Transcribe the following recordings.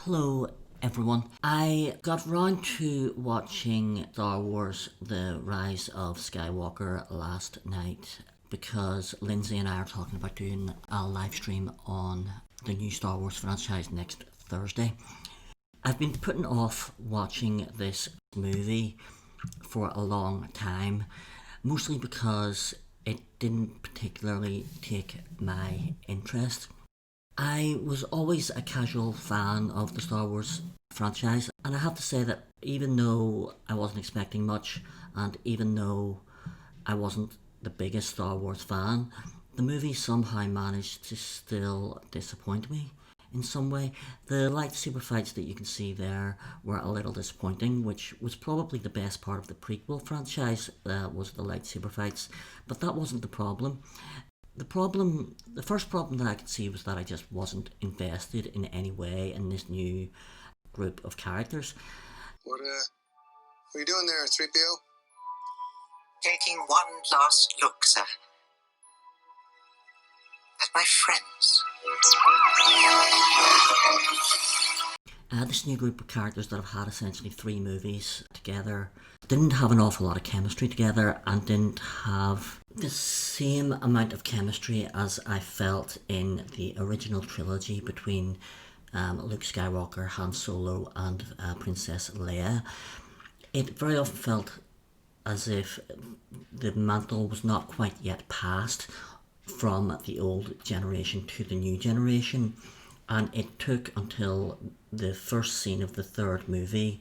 Hello everyone. I got round to watching Star Wars The Rise of Skywalker last night because Lindsay and I are talking about doing a live stream on the new Star Wars franchise next Thursday. I've been putting off watching this movie for a long time, mostly because it didn't particularly take my interest. I was always a casual fan of the Star Wars franchise, and I have to say that even though I wasn't expecting much, and even though I wasn't the biggest Star Wars fan, the movie somehow managed to still disappoint me in some way. The lightsaber fights that you can see there were a little disappointing, which was probably the best part of the prequel franchise, was the lightsaber fights, but that wasn't the problem. The first problem that I could see was that I just wasn't invested in any way in this new group of characters. What are you doing there, 3PO? Taking one last look, sir. At my friends. This new group of characters that have had essentially 3 movies together didn't have an awful lot of chemistry together and didn't have the same amount of chemistry as I felt in the original trilogy between Luke Skywalker, Han Solo and Princess Leia. It very often felt as if the mantle was not quite yet passed from the old generation to the new generation, and it took until the first scene of the third movie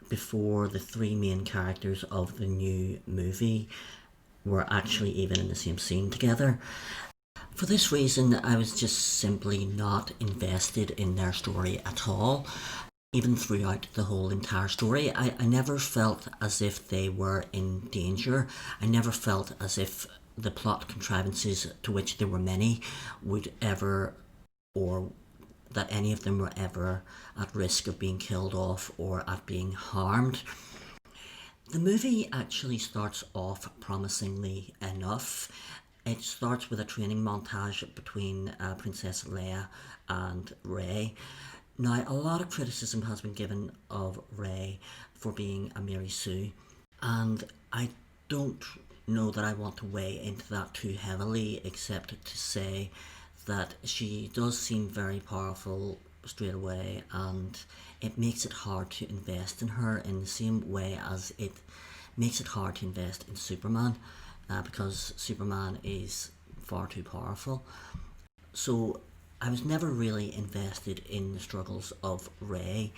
before the 3 main characters of the new movie were actually even in the same scene together. For this reason, I was just simply not invested in their story at all. Even throughout the whole entire story, I never felt as if they were in danger. I never felt as if the plot contrivances, to which there were many, would ever, or that any of them were ever at risk of being killed off or at being harmed. The movie actually starts off promisingly enough. It starts with a training montage between Princess Leia and Rey. Now, a lot of criticism has been given of Rey for being a Mary Sue, and I don't know that I want to weigh into that too heavily, except to say that she does seem very powerful straight away, and it makes it hard to invest in her in the same way as it makes it hard to invest in Superman, because Superman is far too powerful. So I was never really invested in the struggles of Rey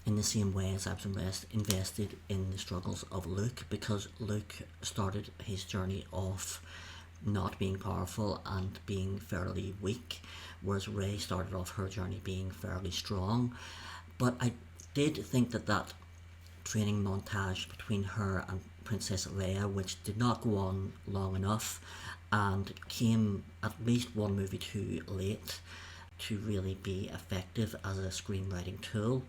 in the same way as I was invested in the struggles of Luke, because Luke started his journey off not being powerful and being fairly weak, whereas Rey started off her journey being fairly strong. But I did think that training montage between her and Princess Leia, which did not go on long enough and came at least one movie too late to really be effective as a screenwriting tool.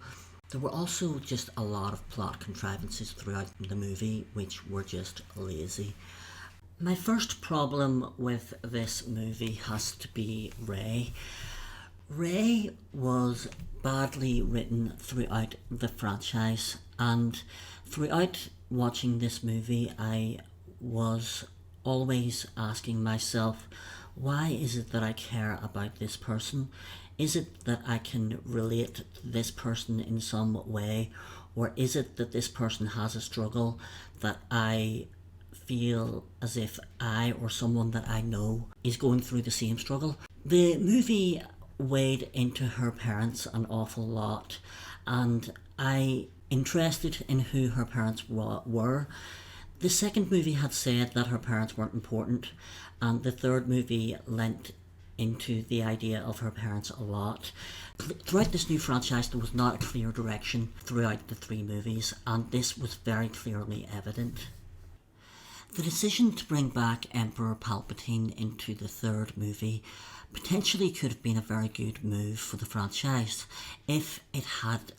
There were also just a lot of plot contrivances throughout the movie which were just lazy. My first problem with this movie has to be Rey. Rey was badly written throughout the franchise, and throughout watching this movie I was always asking myself, why is it that I care about this person? Is it that I can relate to this person in some way, or is it that this person has a struggle that I feel as if I or someone that I know is going through the same struggle? The movie weighed into her parents an awful lot, and I interested in who her parents were. The second movie had said that her parents weren't important, and the third movie lent into the idea of her parents a lot. Throughout this new franchise, there was not a clear direction throughout the 3 movies, and this was very clearly evident. The decision to bring back Emperor Palpatine into the third movie potentially could have been a very good move for the franchise if it had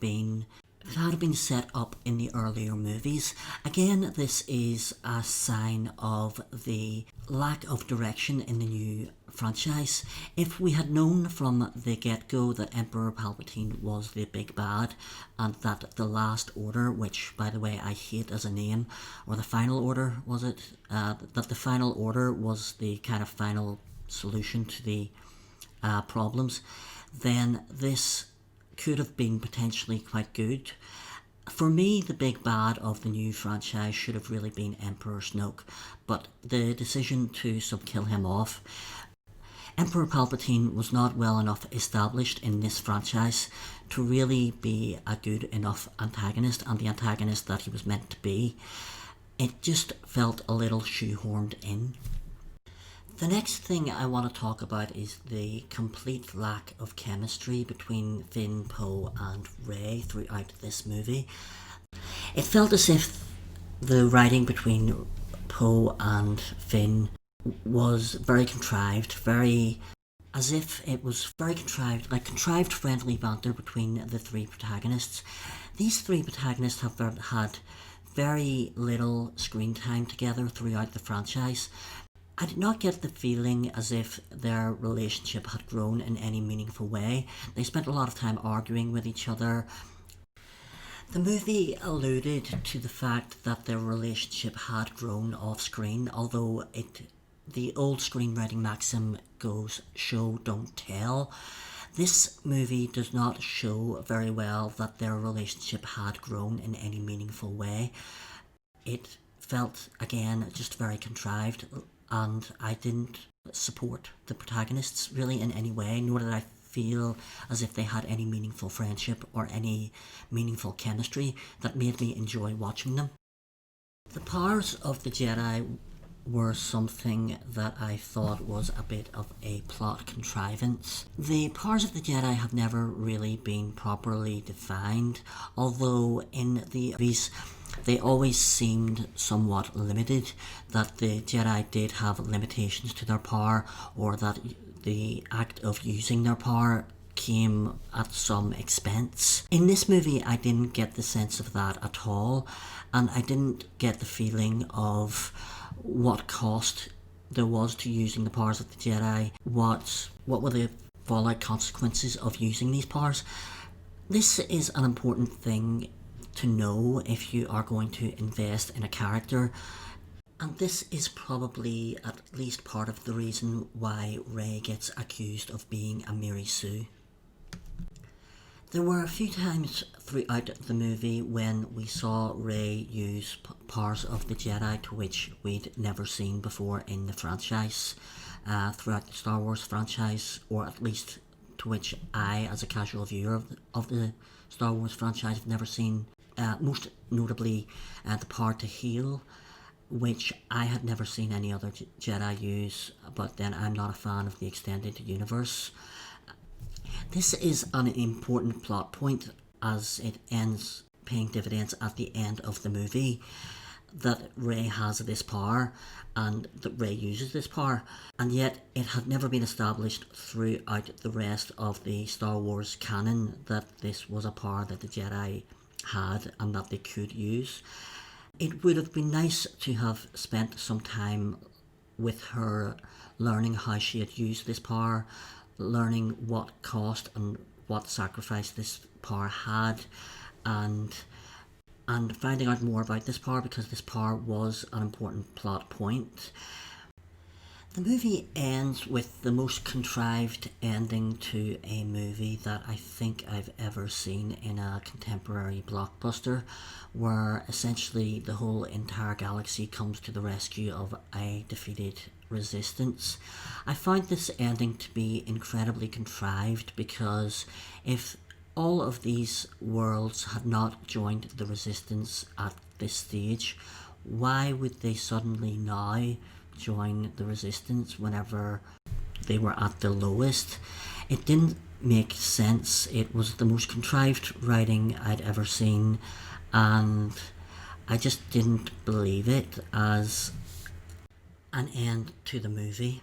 been set up in the earlier movies. Again, this is a sign of the lack of direction in the new franchise. If we had known from the get-go that Emperor Palpatine was the big bad, and that the Last Order, which by the way I hate as a name, or the Final Order was it, that the Final Order was the kind of final solution to the problems, then this could have been potentially quite good. For me, the big bad of the new franchise should have really been Emperor Snoke, but the decision to subkill him off. Emperor Palpatine was not well enough established in this franchise to really be a good enough antagonist, and the antagonist that he was meant to be. It just felt a little shoehorned in. The next thing I want to talk about is the complete lack of chemistry between Finn, Poe and Rey throughout this movie. It felt as if the writing between Poe and Finn was very contrived, like contrived friendly banter between the three protagonists. These three protagonists have had very little screen time together throughout the franchise. I did not get the feeling as if their relationship had grown in any meaningful way. They spent a lot of time arguing with each other. The movie alluded to the fact that their relationship had grown off screen, although the old screenwriting maxim goes show, don't tell. This movie does not show very well that their relationship had grown in any meaningful way. It felt, again, just very contrived, and I didn't support the protagonists really in any way, nor did I feel as if they had any meaningful friendship or any meaningful chemistry that made me enjoy watching them. The powers of the Jedi were something that I thought was a bit of a plot contrivance. The powers of the Jedi have never really been properly defined, although in the movies they always seemed somewhat limited, that the Jedi did have limitations to their power, or that the act of using their power came at some expense. In this movie, I didn't get the sense of that at all, and I didn't get the feeling of what cost there was to using the powers of the Jedi. What were the fallout consequences of using these powers? This is an important thing to know if you are going to invest in a character, and this is probably at least part of the reason why Rey gets accused of being a Mary Sue. There were a few times throughout the movie when we saw Rey use powers of the Jedi to which we'd never seen before in the franchise, throughout the Star Wars franchise, or at least to which I, as a casual viewer of the Star Wars franchise, have never seen. Most notably the power to heal, which I had never seen any other Jedi use, but then I'm not a fan of the extended universe. This is an important plot point as it ends paying dividends at the end of the movie, that Rey has this power and that Rey uses this power, and yet it had never been established throughout the rest of the Star Wars canon that this was a power that the Jedi had and that they could use. It would have been nice to have spent some time with her learning how she had used this power, learning what cost and what sacrifice this power had, and finding out more about this power, because this power was an important plot point. The movie ends with the most contrived ending to a movie that I think I've ever seen in a contemporary blockbuster, where essentially the whole entire galaxy comes to the rescue of a defeated resistance. I find this ending to be incredibly contrived, because if all of these worlds had not joined the resistance at this stage, why would they suddenly now join the resistance whenever they were at the lowest? It didn't make sense. It was the most contrived writing I'd ever seen, and I just didn't believe it as an end to the movie.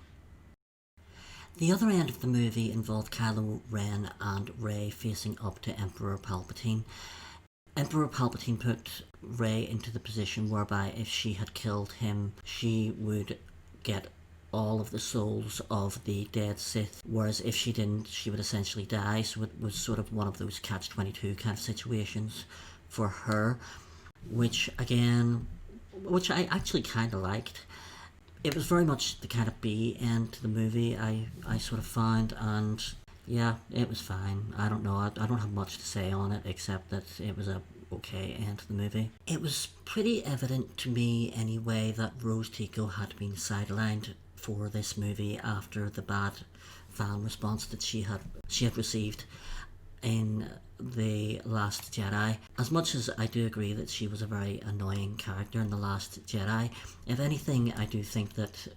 The other end of the movie involved Kylo Ren and Rey facing up to Emperor Palpatine. Emperor Palpatine put Rey into the position whereby if she had killed him, she would get all of the souls of the dead Sith, whereas if she didn't, she would essentially die. So it was sort of one of those catch-22 kind of situations for her, which I actually kind of liked. It was very much the kind of B end to the movie I sort of found, and yeah, it was fine. I don't know, I don't have much to say on it except that it was a okay end to the movie. It was pretty evident to me anyway that Rose Tiko had been sidelined for this movie after the bad fan response that she had received in The Last Jedi. As much as I do agree that she was a very annoying character in The Last Jedi, if anything, I do think that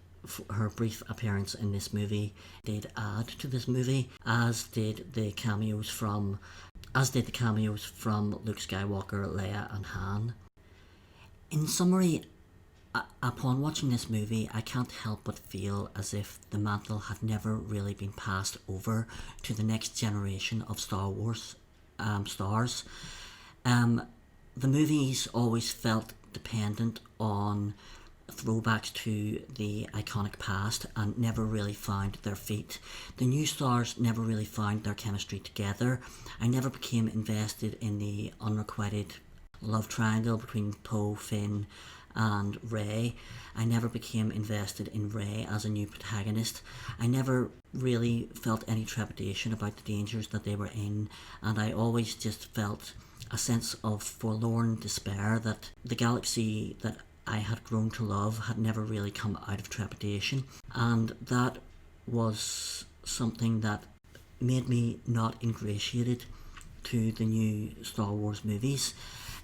her brief appearance in this movie did add to this movie, as did the cameos from Luke Skywalker, Leia and Han. In summary, upon watching this movie, I can't help but feel as if the mantle had never really been passed over to the next generation of Star Wars stars. The movies always felt dependent on throwbacks to the iconic past and never really found their feet. The new stars never really found their chemistry together. I never became invested in the unrequited love triangle between Poe, Finn and Rey. I never became invested in Rey as a new protagonist. I never really felt any trepidation about the dangers that they were in, and I always just felt a sense of forlorn despair that the galaxy that I had grown to love had never really come out of trepidation, and that was something that made me not ingratiated to the new Star Wars movies.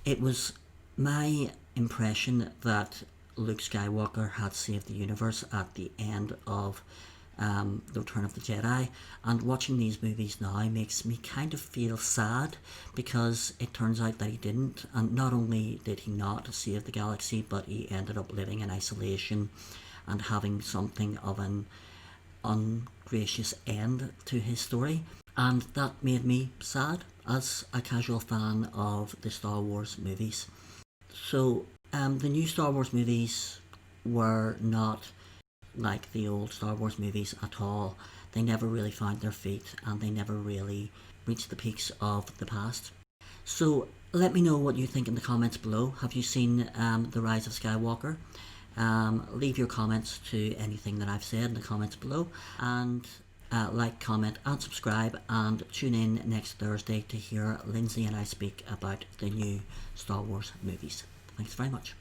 It was my impression that Luke Skywalker had saved the universe at the end of The Return of the Jedi, and watching these movies now makes me kind of feel sad, because it turns out that he didn't, and not only did he not save the galaxy, but he ended up living in isolation and having something of an ungracious end to his story, and that made me sad as a casual fan of the Star Wars movies. So the new Star Wars movies were not like the old Star Wars movies at all. They never really found their feet, and they never really reached the peaks of the past. So let me know what you think in the comments below. Have you seen The Rise of Skywalker? Leave your comments to anything that I've said in the comments below, and like, comment and subscribe, and tune in next Thursday to hear Lindsay and I speak about the new Star Wars movies. Thanks very much.